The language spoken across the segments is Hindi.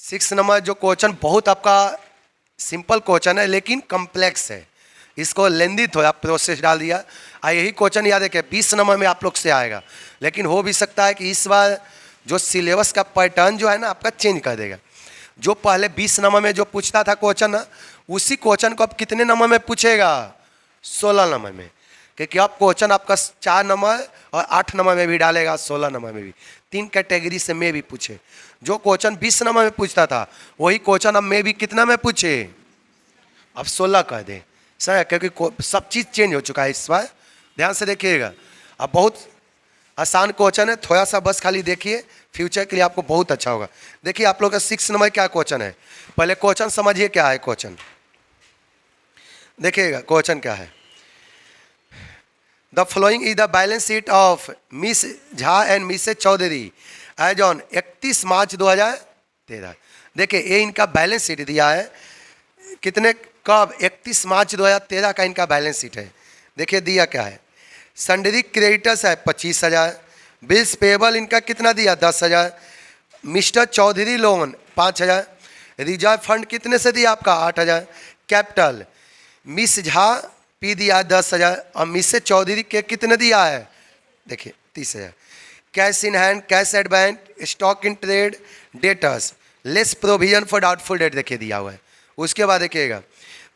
6 नंबर जो क्वेश्चन बहुत आपका सिंपल क्वेश्चन है लेकिन कॉम्प्लेक्स है, इसको लेंदी थोड़ा प्रोसेस डाल दिया। यही क्वेश्चन याद है कि 20 नंबर में आप लोग से आएगा, लेकिन हो भी सकता है कि इस बार जो सिलेबस का पैटर्न जो है ना आपका चेंज कर देगा। जो पहले 20 नंबर में जो पूछता था क्वेश्चन ना, उसी क्वेश्चन को अब कितने नंबर में पूछेगा, 16 नंबर में, क्योंकि अब क्वेश्चन आपका 4 नंबर और 8 नंबर में भी डालेगा, 16 नंबर में भी, 3 कैटेगरी से में भी पूछे। जो क्वेश्चन 20 नंबर में पूछता था वही क्वेश्चन अब में भी कितना में पूछे, अब 16 कर दे सर, क्योंकि सब चीज़ चेंज हो चुका है इस बार। ध्यान से देखिएगा, अब बहुत आसान क्वेश्चन है, थोड़ा सा बस खाली देखिए, फ्यूचर के लिए आपको बहुत अच्छा होगा। देखिए आप लोग का 6 नंबर क्या क्वेश्चन है, पहले क्वेश्चन समझिए क्या है। क्वेश्चन देखिएगा, क्वेश्चन क्या है, the following is the balance sheet of Miss Jha and Mrs Chaudhary as on 31 March 2013। देखिए ये इनका बैलेंस शीट दिया है, कितने कब, 31 मार्च 2013 का इनका बैलेंस शीट है। देखिए दिया क्या है, सन्ड्री क्रेडिटर्स है 25,000, बिल्स पेबल इनका कितना दिया 10,000, Mr Chaudhary loan 5,000, reserve fund कितने से दिया आपका 8,000, कैपिटल मिस झा पी दिया 10,000 और मिसेज चौधरी के कितने दिया है, देखिए 30,000, cash in hand, cash at bank, stock in trade, debtors, less provision for doubtful debt देखिए दिया हुआ है। उसके बाद देखिएगा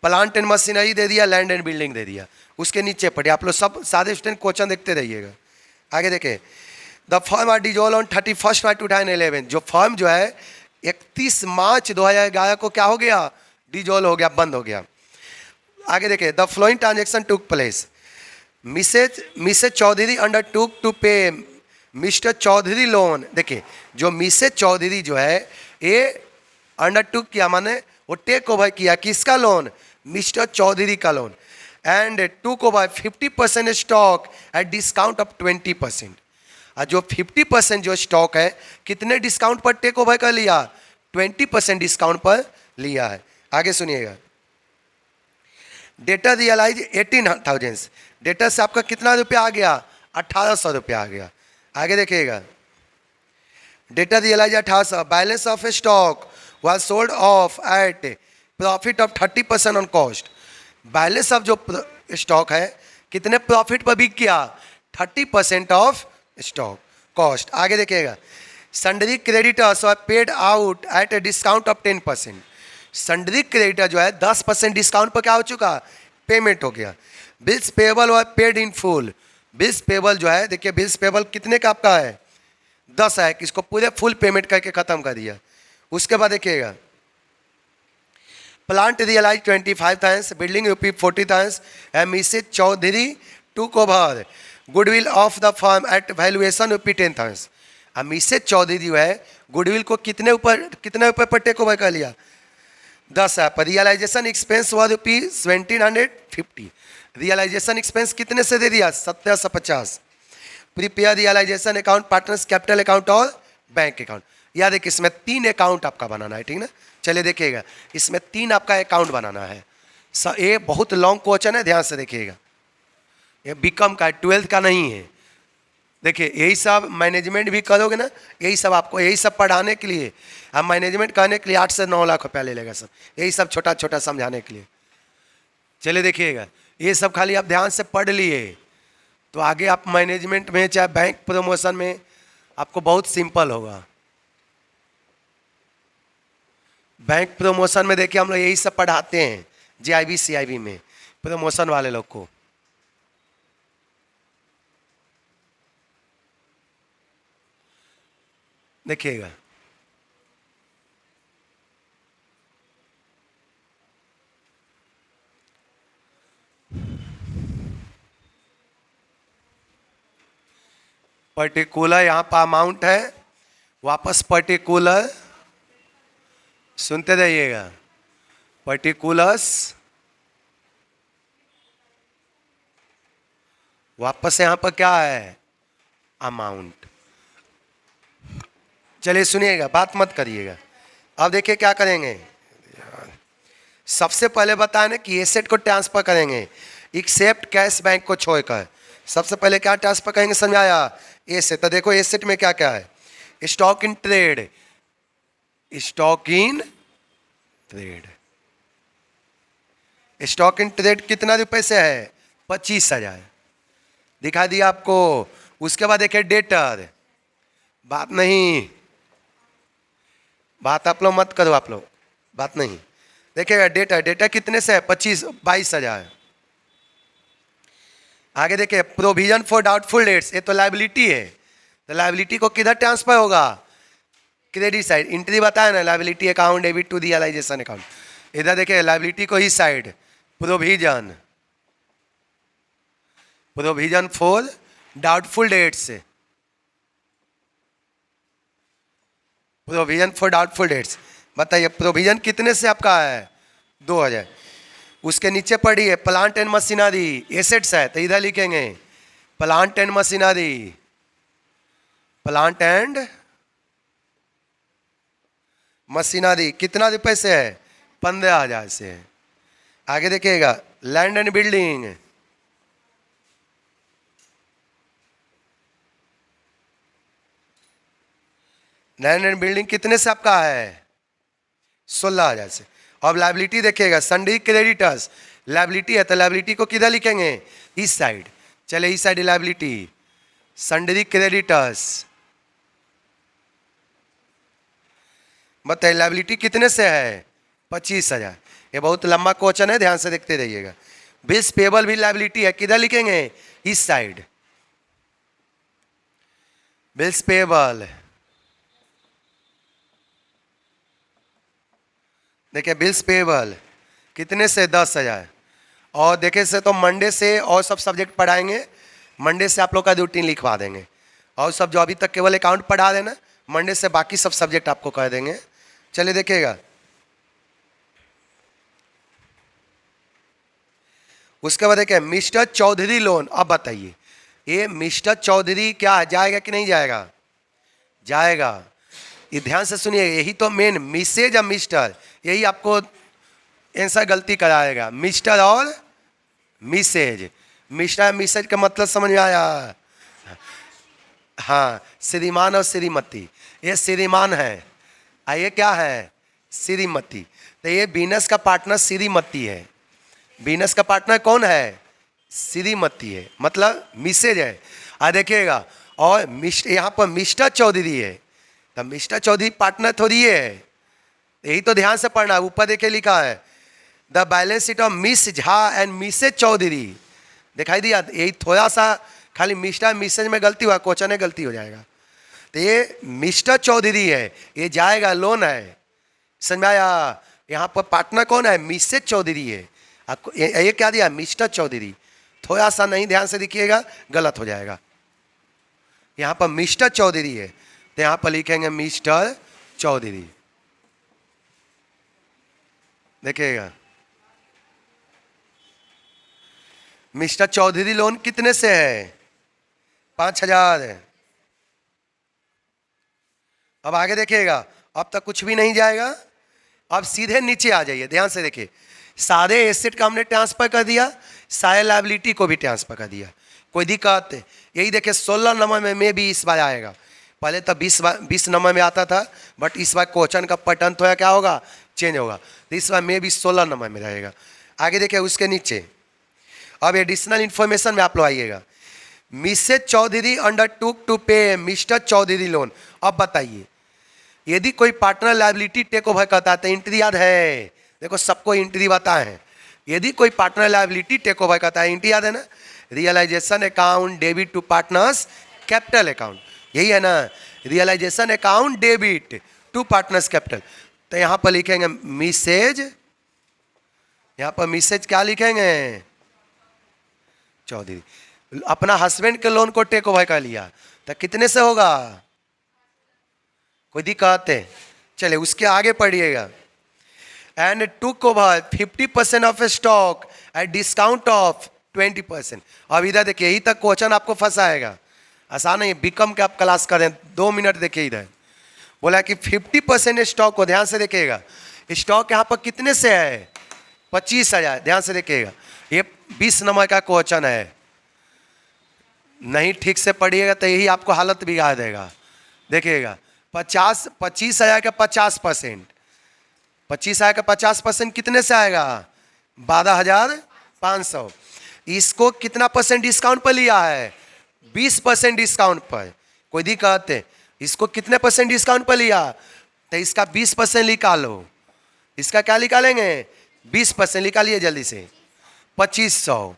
प्लांट एंड मशीनरी दे दिया, लैंड एंड बिल्डिंग दे दिया, उसके नीचे पढ़िए। आप लोग सब सादे स्टूडेंट क्वेश्चन देखते रहिएगा। आगे देखें, the firm are dissolved on 31 March 2011। जो फर्म जो है 31 मार्च 2011 को क्या हो गया, डिजोल्व हो गया, बंद हो गया। आगे देखें, the following transaction took place, Mrs Chaudhary undertook to pay Mr Chaudhary loan. देखिए जो मिसेज चौधरी जो है ये अंडर टुक किया, माने वो टेक ओवर किया, किसका लोन, मिस्टर चौधरी का loan, and took over 50% stock at discount of 20%। और जो 50% जो स्टॉक है कितने डिस्काउंट पर टेक ओवर कर लिया, 20% डिस्काउंट पर लिया है। आगे सुनिएगा, डेटा रियलाइज 18,000, डेटा से आपका कितना रुपया आ गया, 1,800 रुपया आ गया। आगे देखिएगा, डेटा realise 1,800, balance of stock was sold off at profit of 30% on cost। Balance of जो स्टॉक है कितने प्रॉफिट पर बिक किया, 30% ऑफ स्टॉक कॉस्ट। आगे देखिएगा, sundry creditors are paid out at a discount of 10%। Sundry creditor जो है 10% डिस्काउंट पर क्या हो चुका, पेमेंट हो गया। Bills payable were paid in full, bills payable जो है देखिए, बिल्स पेबल कितने का आपका है, 10 है, किसको पूरे फुल पेमेंट करके खत्म कर दिया। उसके बाद देखिएगा, plant realise 25,000, building rupee 40,000 and Mrs Chaudhary took over goodwill of the firm at valuation rupee 10,000। अब मिसेज चौधरी जो है गुडविल को कितने ऊपर पर टेक ओवर कर लिया, 10 है। पर रियलाइजेशन एक्सपेंस हुआ रुपी 1,750, रियलाइजेशन एक्सपेंस कितने से दे दिया, 1750। Prepare realisation account, partners capital account और बैंक अकाउंट। याद है कि इसमें 3 अकाउंट आपका बनाना है, ठीक ना। चलिए देखिएगा, इसमें 3 आपका अकाउंट बनाना है। ये बहुत लॉन्ग क्वेश्चन है, ध्यान से देखिएगा, ये बीकॉम का 12th का नहीं है। देखिए यही सब मैनेजमेंट भी करोगे ना, यही सब आपको, यही सब पढ़ाने के लिए, हम मैनेजमेंट करने के लिए 8 से 9 लाख रुपया ले लेगा सब, यही सब छोटा छोटा समझाने के लिए। चलिए देखिएगा, ये सब खाली आप ध्यान से पढ़ लिए तो आगे आप मैनेजमेंट में चाहे बैंक प्रमोशन में आपको बहुत सिंपल होगा। बैंक प्रमोशन में देखिए हम लोग यही सब पढ़ाते हैं, JIB CIB में प्रमोशन वाले लोग को। देखिएगा, पर्टिकुलर यहाँ पर अमाउंट है, वापस पर्टिकुलर सुनते रहिएगा, पर्टिकुलर्स, वापस यहाँ पर क्या है, अमाउंट। चलिए सुनिएगा, बात मत करिएगा। अब देखिए क्या करेंगे, सबसे पहले बताने कि एसेट को ट्रांसफर करेंगे एक्सेप्ट कैश बैंक को छोड़कर। सबसे पहले क्या ट्रांसफर करेंगे समझाया, एसेट। तो देखो एसेट में क्या क्या है, stock in trade, stock in trade. Stock in trade कितना रुपए से है? 25,000 दिखा दिया आपको। उसके बाद देखिए डेटर, बात नहीं, बात आप लोग मत करो, आप लोग बात नहीं। देखिएगा डेटा, डेटा कितने से है? 22,000। आगे देखिए प्रोविजन फॉर डाउटफुल डेट्स, ये तो लाइबिलिटी है, तो लाइबिलिटी को किधर ट्रांसफर होगा? Credit side. एंट्री बताया ना, liability account debit to realisation account. इधर देखिए लाइबिलिटी को इस side provision, provision for doubtful debts, provision for doubtful debts. बताइए प्रोविजन कितने से आपका है? 2,000। उसके नीचे पड़ी है प्लांट एंड मशीनरी, एसेट्स है, तो इधर लिखेंगे plant and machinery, plant and machinery कितना रुपए से है? 15,000 से है। आगे देखिएगा land and building, land and building कितने से आपका है? 16,000 से। अब लाइबिलिटी देखिएगा सन्डी क्रेडिटर्स, लाइबिलिटी है तो लाइबिलिटी को किधर लिखेंगे? इस साइड। चले इस साइड लाइबिलिटी सन्डी क्रेडिटर्स। बताइए लाइबिलिटी कितने से है? 25,000। ये बहुत लंबा क्वेश्चन है, ध्यान से देखते रहिएगा। बिल्स पेबल भी लाइबिलिटी है, किधर लिखेंगे? इस साइड। बिल्स पेबल, देखिए बिल्स पेबल कितने से? 10,000। और देखे से तो मंडे से और सब सब्जेक्ट पढ़ाएंगे, मंडे से आप लोग का रूटीन लिखवा देंगे, और सब जो अभी तक केवल अकाउंट पढ़ा देना, मंडे से बाकी सब सब्जेक्ट आपको कह देंगे। चलिए देखिएगा उसके बाद देखिए मिस्टर चौधरी लोन। अब बताइए ये मिस्टर चौधरी क्या जाएगा कि नहीं जाएगा? जाएगा। ये ध्यान से सुनिए, यही तो मेन मिसेज या मिस्टर, यही आपको आंसर गलती कराएगा। मिस्टर और मिसेज, मिस्टर मिसेज का मतलब समझ में आया? हाँ, श्रीमान और श्रीमती। ये श्रीमान है, ये क्या है? श्रीमती। तो ये बीनस का पार्टनर श्रीमती है। बीनस का पार्टनर कौन है? श्रीमती है, मतलब मिसेज है। देखिएगा और यहाँ पर मिस्टर चौधरी है, तो मिस्टर चौधरी पार्टनर थोड़ी है, यही तो ध्यान से पढ़ना। ऊपर देखिए लिखा है the balance sheet of Miss Jha and Mrs Chaudhary, दिखाई दिया? यही थोड़ा सा खाली मिस्टर मिसेज में गलती हुआ, क्वेश्चन में गलती हो जाएगा। तो ये मिस्टर चौधरी है, ये जाएगा, लोन है, समझ में आया? यहाँ पर पार्टनर कौन है? मिसेज चौधरी है। आपको ये क्या दिया? मिस्टर चौधरी। थोड़ा सा नहीं ध्यान से देखिएगा, गलत हो जाएगा। यहाँ पर मिस्टर चौधरी है, तो यहाँ पर लिखेंगे मिस्टर चौधरी। देखिएगा मिस्टर चौधरी लोन कितने से है? 5,000 है। अब आगे देखिएगा, अब तक कुछ भी नहीं जाएगा, अब सीधे नीचे आ जाइए, ध्यान से देखिए। सारे एसेट का हमने ट्रांसफर कर दिया, सारे लाइबिलिटी को भी ट्रांसफर कर दिया, कोई दिक्कत? यही देखिए 16 नंबर में भी इस बार आएगा। पहले तो 20 नंबर में आता था, बट इस बार क्वेश्चन का पैटर्न थोड़ा क्या होगा? चेंज होगा, तो इस बार में भी 16 नंबर में रहेगा। आगे देखिए उसके नीचे अब एडिशनल इन्फॉर्मेशन में आप लोग आइएगा। Mrs Chaudhary अंडरटूक to pay Mr Chaudhary loan. अब बताइए यदि कोई पार्टनर लायबिलिटी टेक ओवर करता है तो एंट्री याद है? देखो सबको एंट्री बताए हैं। यदि कोई पार्टनर लायबिलिटी टेक ओवर करता है, एंट्री याद है ना? Realisation account debit to partners capital account, यही है ना? Realisation account debit to partners capital. तो यहाँ पर लिखेंगे मिसेज, यहाँ पर मिसेज क्या लिखेंगे? चौधरी। अपना हस्बैंड के लोन को टेक ओवर कर लिया, तो कितने से होगा? कोई दिक्कत है? चले उसके आगे पढ़िएगा। And took over 50% of stock at discount of 20%। अब इधर देखिए, यही तक क्वेश्चन आपको फंसाएगा, आसान है। बीकॉम के आप क्लास करें, 2 मिनट देखिए। इधर बोला कि 50% स्टॉक को, ध्यान से देखिएगा, स्टॉक यहाँ पर कितने से है? 25,000। ध्यान से देखिएगा, ये 20 नंबर का क्वेश्चन है, नहीं ठीक से पढ़िएगा तो यही आपको हालत बिगाड़ देगा। देखिएगा 25,000 का 50%, 25,000 का 50% कितने से आएगा? 12,500। इसको कितना परसेंट डिस्काउंट पर लिया है? 20% डिस्काउंट पर। कोई दिक्कत है? इसको कितने परसेंट डिस्काउंट पर लिया? तो इसका 20% निकालो। इसका क्या निकालेंगे? 20% निकालिए जल्दी से। 2500।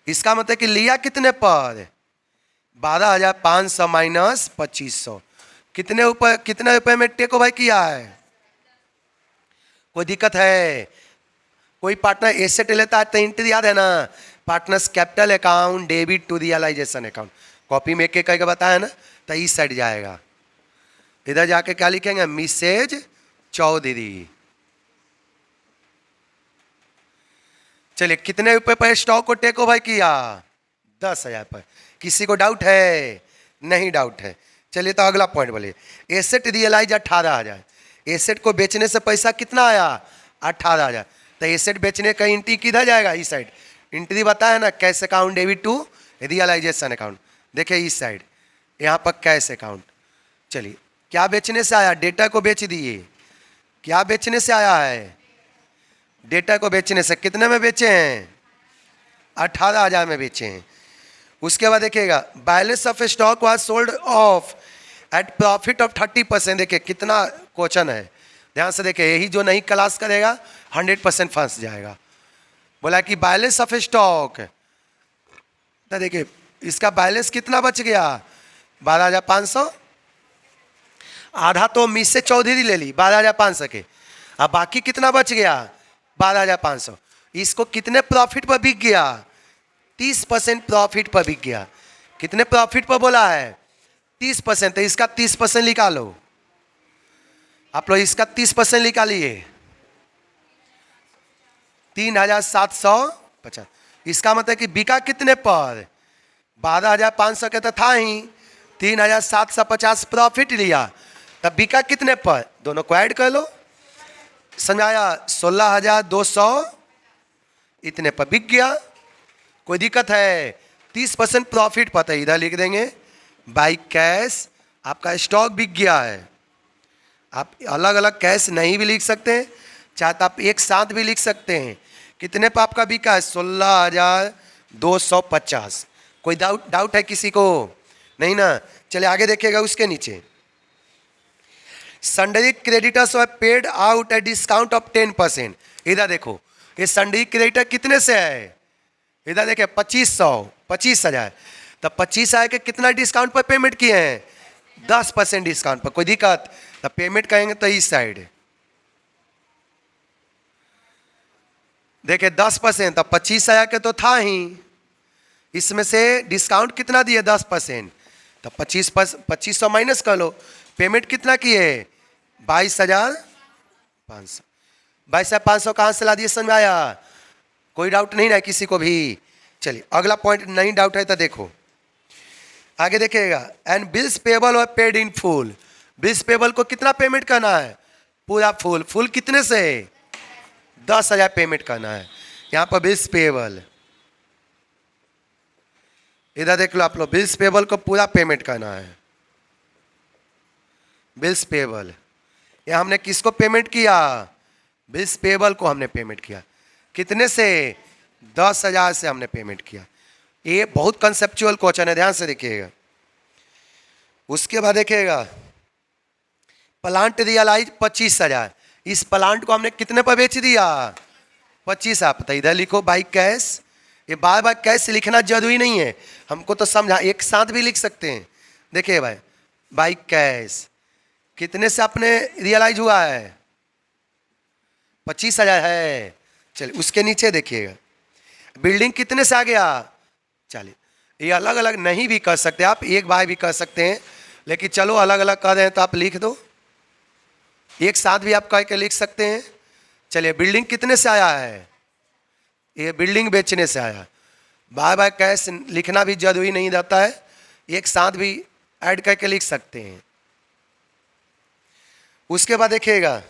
इसका मतलब कि लिया कितने पर? 12,500 माइनस 2500। कितने रुपए में टेक ओवर किया है? कोई दिक्कत है? कोई पार्टनर एसेट लेता है तो एंट्री याद है ना? Partners capital account debit to realisation account. Copy में एक एक करके बताया ना, तो इस साइड जाएगा। इधर जाके क्या लिखेंगे? मिसेज चौधरी। चलिए, कितने रुपए पर स्टॉक को टेक ओवर किया? 10,000 पर। किसी को डाउट है? नहीं डाउट है। चलिए, तो अगला पॉइंट बोलिए। Asset realise 18,000। एसेट को बेचने से पैसा कितना आया? 18,000। तो एसेट बेचने का एंट्री किधर जाएगा? इस साइड। एंट्री बताया ना, cash account debit to realisation account. देखिए इस साइड, यहाँ पर कैश अकाउंट। चलिए, क्या बेचने से आया? डेटा को बेच दिए। क्या बेचने से आया है? डेटा को बेचने से। कितने में बेचे हैं? 18,000 में बेचे हैं। उसके बाद देखिएगा, balance of stock was sold off at profit of 30%। देखिए कितना क्वेश्चन है, ध्यान से देखिए। यही जो नहीं क्लास करेगा 100% फंस जाएगा। बोला कि बैलेंस ऑफ स्टॉक, तो देखिए इसका बैलेंस कितना बच गया? 12,500। आधा तो मिसेज चौधरी ले ली 12,500 के, अब बाकी कितना बच गया? 12,500। इसको कितने प्रॉफिट पर बिक गया? 30% प्रॉफिट पर बिक गया। कितने प्रॉफिट पर बोला है? 30%। तो इसका 30% निकालो। आप लोग इसका 30% निकालिए। 3,750। इसका मतलब कि बिका कितने पर? 12,500 के तो था ही, 3,750 प्रॉफिट लिया, तब बिका कितने पर? दोनों को ऐड कर लो। समझाया? 16,200 इतने पर बिक गया। कोई दिक्कत है? 30% प्रॉफिट पता है, इधर लिख देंगे बाई कैश। आपका स्टॉक बिक गया है। आप अलग अलग कैश नहीं भी लिख सकते हैं, चाहे तो आप एक साथ भी लिख सकते हैं। कितने पर आपका बिका है? 16,250। कोई डाउट है किसी को? नहीं ना? चलिए आगे देखिएगा। उसके नीचे sundry creditors were paid out at discount of 10%। इधर देखो, ये सन्डरी क्रेडिटर कितने से है? इधर देखिए 25,000। तो 25,000 के कितना डिस्काउंट पर पेमेंट किए हैं? 10% डिस्काउंट पर। कोई दिक्कत? तो पेमेंट करेंगे तो इस साइड देखिए 10%। तो 25,000 के तो था ही, इसमें से डिस्काउंट कितना दिए? 10%। तो 2500 माइनस कर लो। पेमेंट कितना किए? 22,500। 22,500 कहाँ से ला दिए? समझ में आया? कोई डाउट नहीं ना किसी को भी? चलिए अगला पॉइंट नहीं डाउट है तो देखो आगे देखिएगा। एंड बिल्स पेबल और paid in full. Bills payable को कितना पेमेंट करना है? पूरा फुल। फुल कितने से? 10,000 पेमेंट करना है। यहाँ पर बिल्स पेबल, इधर देख लो आप लोग, बिल्स पेबल को पूरा पेमेंट करना है। बिल्स पेबल, ये हमने किसको पेमेंट किया? बिल्स पेबल को हमने पेमेंट किया। कितने से? 10,000 से हमने पेमेंट किया। ये बहुत कंसेप्चुअल क्वेश्चन है, ध्यान से देखिएगा। उसके बाद देखिएगा, प्लांट रियलाइज 25,000। इस प्लांट को हमने कितने पर बेच दिया? 25। आप तो इधर लिखो बाई कैश। ये बार बार कैश लिखना जरूरी नहीं है, हमको तो समझा, एक साथ भी लिख सकते हैं। देखिए भाई, बाई कैश कितने से अपने रियलाइज हुआ है? 25,000 है। चलिए उसके नीचे देखिएगा, बिल्डिंग कितने से आ गया? चलिए ये अलग अलग नहीं भी कर सकते आप, एक बार भी कर सकते हैं, लेकिन चलो अलग अलग कर रहे हैं तो आप लिख दो। एक साथ भी आप कह के लिख सकते हैं। चलिए बिल्डिंग कितने से आया है? ये बिल्डिंग बेचने से आया। बार बार कैश लिखना भी जरूरी नहीं रहता है, एक साथ भी ऐड करके लिख सकते हैं। उसके बाद देखिएगा,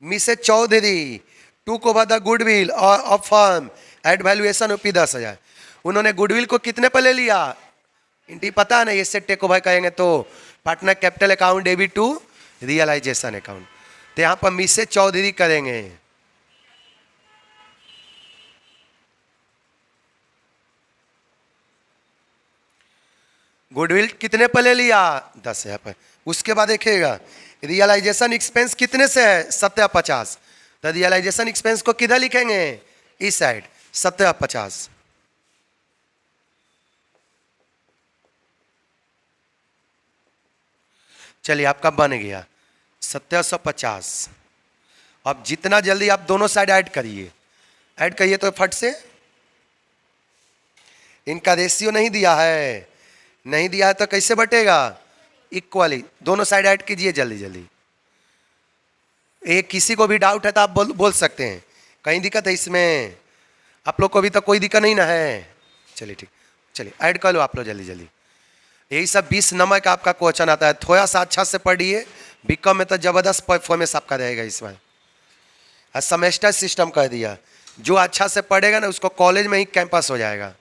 Mrs Chaudhary took over the goodwill और of firm at valuation rupee 10,000। उन्होंने गुडविल को कितने पर ले लिया? इंटी पता है ना, इससे टेक ओवर करेंगे तो partner capital account debit to realisation account. तो यहाँ पर मिसेज चौधरी करेंगे। गुडविल कितने पर ले लिया? 10,000 पर। उसके बाद देखिएगा रियलाइजेशन एक्सपेंस कितने से है? 5750। तो रियलाइजेशन एक्सपेंस को किधर लिखेंगे? इस साइड 5750। चलिए आपका बन गया 5750। अब जितना जल्दी आप दोनों साइड ऐड करिए, ऐड करिए तो फट से। इनका रेशियो नहीं दिया है, नहीं दिया है तो कैसे बटेगा? इक्वली। दोनों साइड ऐड कीजिए जल्दी जल्दी। एक किसी को भी डाउट है तो आप बोल सकते हैं। कहीं दिक्कत है इसमें? आप लोग को अभी तक कोई दिक्कत नहीं ना है? चलिए ठीक, चलिए ऐड कर लो आप लोग जल्दी जल्दी। यही सब 20 नंबर का आपका क्वेश्चन आता है। थोड़ा सा अच्छा से पढ़िए, बीकॉम में तो जबरदस्त परफॉर्मेंस आपका रहेगा इसमें। सेमेस्टर सिस्टम कर दिया, जो अच्छा से पढ़ेगा ना उसको कॉलेज में ही कैंपस हो जाएगा।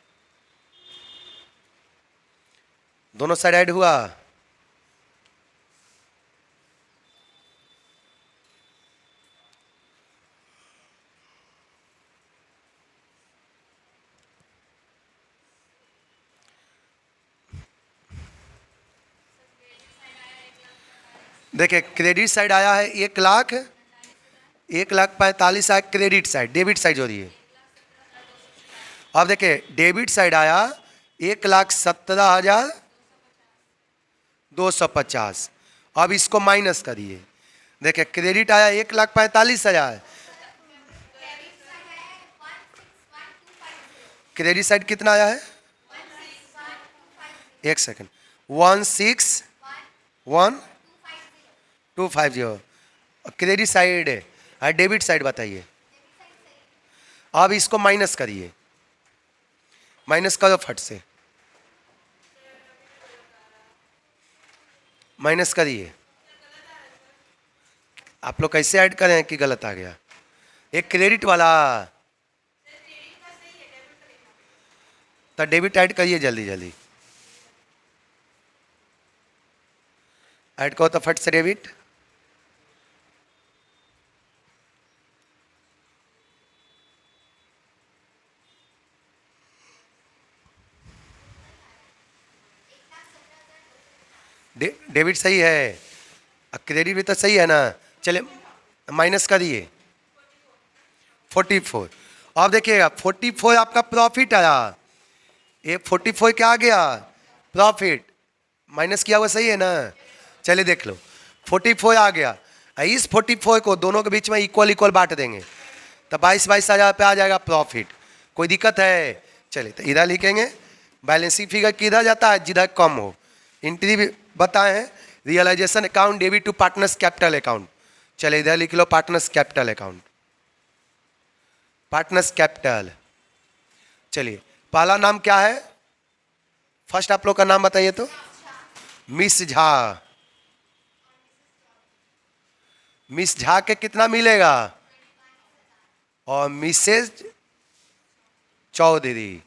दोनों साइड ऐड हुआ। देखिए क्रेडिट साइड आया है 1,45,000 आया क्रेडिट साइड, डेबिट साइड जो है। अब देखिए डेबिट साइड आया 1,17,250। अब इसको माइनस करिए। देखिए क्रेडिट आया 1,45,000, क्रेडिट साइड कितना आया है? एक सेकंड, 161,250 क्रेडिट साइड है। डेबिट साइड बताइए। अब इसको माइनस करिए, माइनस करो फट से, माइनस करिए। आप लोग कैसे ऐड करें कि गलत आ गया? एक क्रेडिट वाला, तो डेबिट ऐड करिए जल्दी जल्दी। ऐड करो तो फट से डेबिट। डेबिट सही है, क्रेडिट भी तो सही है ना। चले माइनस करिए 44। अब देखिएगा 44 आपका प्रॉफिट आया। ये 44 क्या आ गया? प्रॉफिट। माइनस किया हुआ सही है ना? चलिए देख लो 44 आ गया। इस 44 को दोनों के बीच में इक्वल इक्वल बांट देंगे तो 22,000 पे आ जाएगा प्रॉफिट। कोई दिक्कत है? चलिए तो इधर लिखेंगे। बैलेंसिंग फिगर किधर जाता है? जिधर कम हो। एंट्री भी बताए हैं, realisation account debit to partners capital account. चलिए इधर लिख लो partners capital account, partners capital. चलिए पहला नाम क्या है? फर्स्ट आप लोग का नाम बताइए तो। मिस झा। मिस झा के कितना मिलेगा? और मिसेज चौधरी,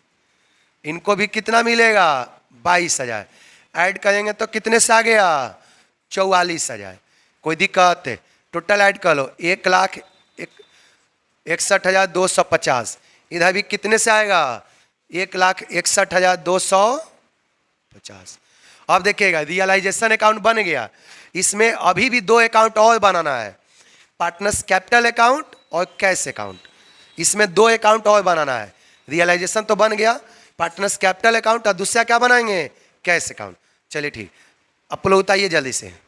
इनको भी कितना मिलेगा? 22,000। ऐड करेंगे तो कितने से आ गया? 44,000। कोई दिक्कत है? टोटल ऐड कर लो 1,61,250। इधर भी कितने से आएगा? 1,61,250। अब देखिएगा रियलाइजेशन अकाउंट बन गया। इसमें अभी भी 2 अकाउंट और बनाना है, पार्टनर्स कैपिटल अकाउंट और कैश अकाउंट। इसमें 2 अकाउंट और बनाना है। रियलाइजेशन तो बन गया, पार्टनर्स कैपिटल अकाउंट, और दूसरा क्या बनाएंगे? Cash account. चलिए ठीक, आप लोग उतारिए जल्दी से।